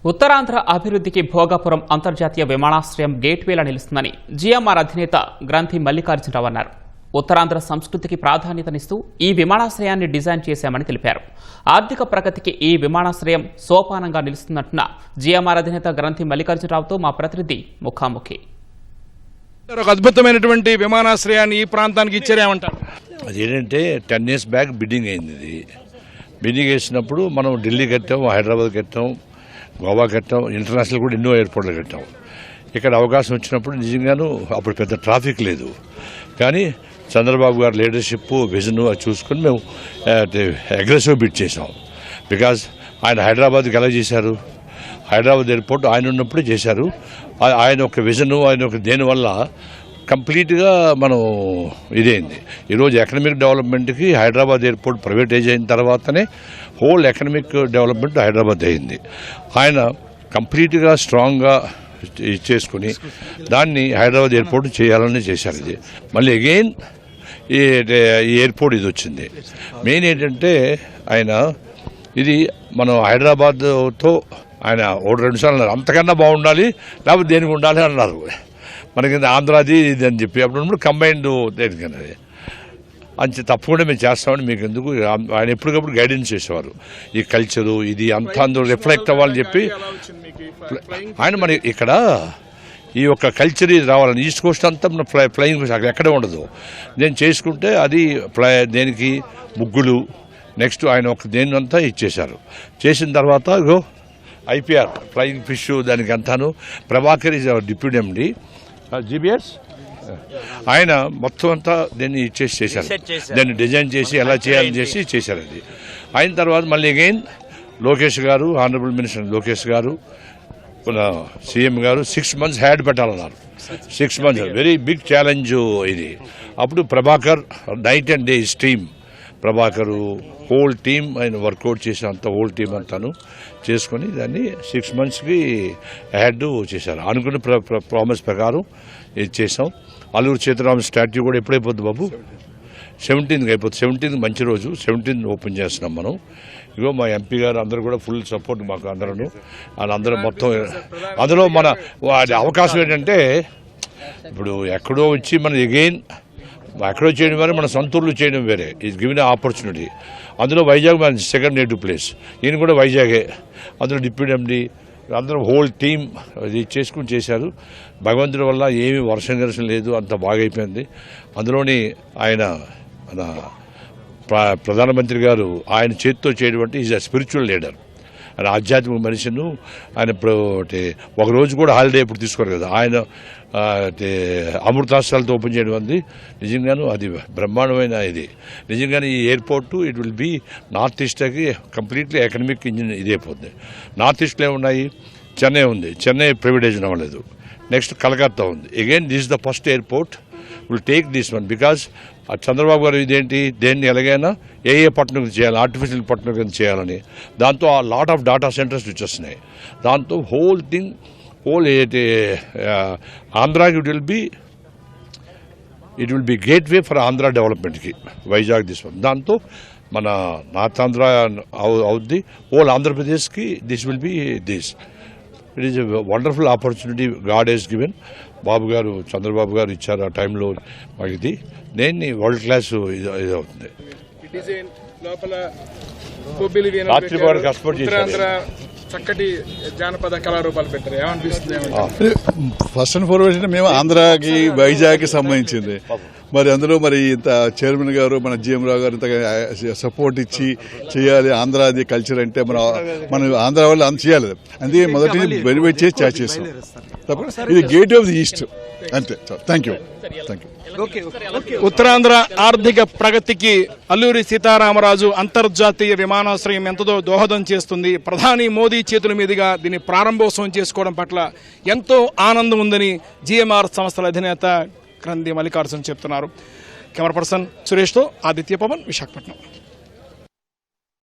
ఉత్తరాంధ్ర అభివృద్ధికి భోగాపురం అంతర్జాతీయ విమానాశ్రయం గేట్వేలా నిలుస్తుందని జీఎంఆర్ అధినేత గ్రంథి మల్లికార్జునరావు అన్నారు. ఉత్తరాంధ్ర సంస్కృతికి ప్రాధాన్యతనిస్తూ ఈ విమానాశ్రయాన్ని డిజైన్ చేశామని తెలిపారు. ఆర్థిక ప్రగతికి ఈ విమానాశ్రయం సోపానంగా నిలుస్తుందంటున్న జీఎంఆర్ అధినేత గ్రంథి మల్లికార్జునరావుతో మా ప్రతినిధి ముఖాముఖి. ఒక అద్భుతమైనటువంటి విమానాశ్రయాన్ని ఈ ప్రాంతానికి ఇచ్చారేమంటారు? అదేంటంటే 10 years బ్యాక్ బిడ్డింగ్ అయింది. ఇది బిడ్డింగ్ వేసినప్పుడు మనం ఢిల్లీ కట్టాం, హైదరాబాద్ కట్టాం, గోవా కట్టాం, ఇంటర్నేషనల్ కూడా ఎన్నో ఎయిర్పోర్ట్లు కట్టాం. ఇక్కడ అవకాశం వచ్చినప్పుడు నిజంగాను అప్పుడు పెద్ద ట్రాఫిక్ లేదు, కానీ చంద్రబాబు గారి లీడర్షిప్ విజన్ అది చూసుకుని మేము అగ్రెసివ్ బిడ్ చేసాం. బికాజ్ ఆయన హైదరాబాద్కి ఎలా చేశారు, హైదరాబాద్ ఎయిర్పోర్ట్ ఆయన ఉన్నప్పుడే చేశారు. ఆయన ఒక విజన్, ఆయన ఒక దేనివల్ల కంప్లీట్గా మనం ఇదైంది. ఈరోజు ఎకనమిక్ డెవలప్మెంట్కి హైదరాబాద్ ఎయిర్పోర్ట్ ప్రైవేటైజ్ అయిన తర్వాతనే హోల్ ఎకనమిక్ డెవలప్మెంట్ హైదరాబాద్ అయింది. ఆయన కంప్లీట్గా స్ట్రాంగ్గా చేసుకుని దాన్ని హైదరాబాద్ ఎయిర్పోర్ట్ చేయాలని చేశారు. ఇది మళ్ళీ అగైన్ ఈ ఎయిర్పోర్ట్ ఇది వచ్చింది. మెయిన్ ఏంటంటే ఆయన ఇది మనం హైదరాబాద్తో ఆయన 1-2 సార్లు అన్నారు అంతకన్నా బాగుండాలి, లేకపోతే దేనికి ఉండాలి అన్నారు. మనకి ఆంధ్రాది ఇది అని చెప్పి అప్పుడు కంబైన్డ్ దేనికన్నది అంతే తప్పకుండా మేము చేస్తామని మీకు ఎందుకు ఆయన ఎప్పటికప్పుడు గైడెన్స్ చేసేవారు. ఈ కల్చరు ఇది అంతా అందులో రిఫ్లెక్ట్ అవ్వాలని చెప్పి ఆయన మరి ఇక్కడ ఈ యొక్క కల్చర్ ఇది రావాలని ఈస్ట్ కోస్ట్ అంతా ఫ్లయింగ్ అక్కడ ఎక్కడే ఉండదు. నేను చేసుకుంటే అది దేనికి ముగ్గులు నెక్స్ట్ ఆయన ఒక దేని అంతా ఇచ్చేశారు. చేసిన తర్వాత ఇగో ఐపీఆర్ ఫ్లయింగ్ ఫిష్ దానికి అంతాను Prabhakar is our deputy MD GBs ఆయన మొత్తం అంతా దీన్ని ఇచ్చేసి చేశారు. దాన్ని డిజైన్ చేసి ఎలా చేయాలని చేసి చేశారు. అది అయిన తర్వాత మళ్ళీ అగైన్ లోకేష్ గారు, ఆనరబుల్ మినిస్టర్ లోకేష్ గారు, సీఎం గారు 6 months హ్యాడ్ పెట్టాలన్నారు. 6 months వెరీ బిగ్ ఛాలెంజ్ ఇది. అప్పుడు Prabhakar night and days team, Prabhakar whole team ఆయన వర్కౌట్ చేసిన అంత హోల్ టీమ్ అంతాను చేసుకొని దాన్ని 6 monthsకి హ్యాడ్ చేశారు. అనుకున్న ప్రామిస్ ప్రకారం ఇది చేసాం. అల్లూరు సీతారామ స్టాట్యూ కూడా ఎప్పుడైపోద్ది బాబు? 17th అయిపోతుంది. 17th మంచి రోజు, 17th ఓపెన్ చేస్తున్నాం మనం. ఇగో మా ఎంపీ గారు అందరూ కూడా ఫుల్ సపోర్ట్ మాకు అందరూ. వాళ్ళందరూ మొత్తం అందులో మన అవకాశం ఏంటంటే ఇప్పుడు ఎక్కడో వచ్చి మనం అగైన్ ఎక్కడో చేయడం వేరే, మన సొంతూరులో చేయడం వేరే. Is given opportunity. అందులో వైజాగ్ మన సెకండ్ నేటివ్ ప్లేస్. ఈయన కూడా వైజాగే. అందులో డిప్యూటీ ఎండి అందరూ హోల్ టీమ్ ఇది చేసుకుని చేశారు. భగవంతుడి వల్ల ఏమీ వర్షం గిరసం లేదు, అంత బాగా అయిపోయింది. అందులోని ఆయన మన ప్రధానమంత్రి గారు ఆయన చేతితో చేయడం అంటే ఈజ్ అ స్పిరిచువల్ లీడర్. ఆయన ఆధ్యాత్మిక మనిషిను. ఆయన ఇప్పుడు ఒకరోజు కూడా హాలిడే ఇప్పుడు తీసుకోరు కదా. ఆయన అమృతాస్త్రాలతో ఓపెన్ చేయడం అంది నిజంగాను అది బ్రహ్మాండమైన ఇది. నిజంగానే ఈ airport it will be north ఈస్ట్కి కంప్లీట్లీ ఎకనమిక్ ఇంజిన్ ఇదైపోతుంది. నార్త్ ఈస్ట్లో ఏమున్నాయి? చెన్నై ఉంది, చెన్నై ప్రైవేటైజేషన్ అవ్వలేదు. నెక్స్ట్ కలకత్తా ఉంది. Again this is the first airport will take this one. Because Chandrababu గారు ఇదేంటి దేన్ని ఎలాగైనా ఏ పట్టణం చేయాలి, ఆర్టిఫిషియల్ పట్టణం కింద చేయాలని. దాంతో ఆ లాట్ ఆఫ్ డాటా సెంటర్స్ వచ్చేస్తున్నాయి. దాంతో హోల్ థింగ్ హోల్ ఆంధ్రాకి it will be gateway for Andhra డెవలప్మెంట్కి వైజాగ్ దిస్ వన్. దాంతో మన నార్త్ ఆంధ్ర అవుద్ది, హోల్ ఆంధ్రప్రదేశ్కి this will be this. It is a wonderful opportunity God has given. Babu గారు చంద్రబాబు గారు ఇచ్చారు ఆ టైంలో మాకు ఇది. దేన్ని వరల్డ్ క్లాస్ ఇది అవుతుంది. చక్కటి జానపద కళారూపాలు పెట్టారు. ఏమనిపిస్తుంది? ఫస్ట్ అండ్ ఫార్వర్డ్ మేము ఆంధ్రాకి వైజాగ్కి సంబంధించింది. మరి అందులో మరి ఇంత చైర్మన్ గారు మన జీఎం రావు గారు ఇంత సపోర్ట్ ఇచ్చి చేయాలి. ఆంధ్రాది కల్చర్ అంటే మన ఆంధ్ర వాళ్ళు అంత చేయాలి. అందుకే మొదటి వెలివేట్ చేసి చార్జ్ చేస్తాం. ఇది గేట్ ఆఫ్ ది ఈస్ట్ అంతే. Thank you. ఉత్తరాంధ్ర ఆర్థిక ప్రగతికి అల్లూరి సీతారామరాజు అంతర్జాతీయ విమానాశ్రయం ఎంతో దోహదం చేస్తుంది. ప్రధాని మోదీ చేతుల మీదుగా దీన్ని ప్రారంభోత్సవం చేసుకోవడం పట్ల ఎంతో ఆనందం ఉందని జీఎంఆర్ సంస్థల అధినేత గ్రంథి మల్లికార్జున చెప్తున్నారు. కెమెరా పర్సన్ సురేష్తో ఆదిత్య పవన్, విశాఖపట్నం.